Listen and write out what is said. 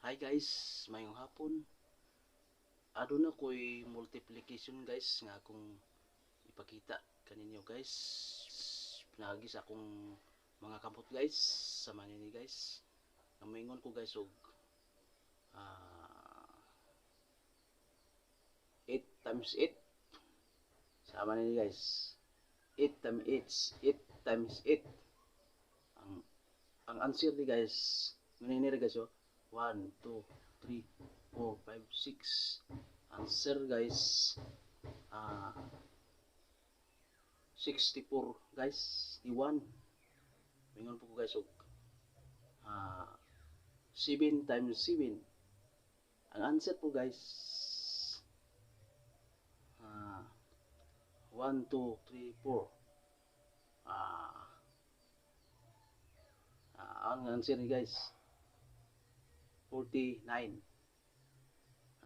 Hi guys, mayong hapon. Aduna ko'y multiplication guys nga akong ipakita kaninyo guys. Pinagi sa akong mga kamot guys sa manini guys. Namingon ko guys og 8 times 8 sa manini guys. 8 times 8, 8 times 8. Ang ang answer ni guys, manini guys oh. 1 2 3 4 5 6. Answer guys, 64 guys, iwan. Mingon po ko guys og 7 times 7. Ang answer po guys, 1 2 3 4. Ang answer ni guys, 49.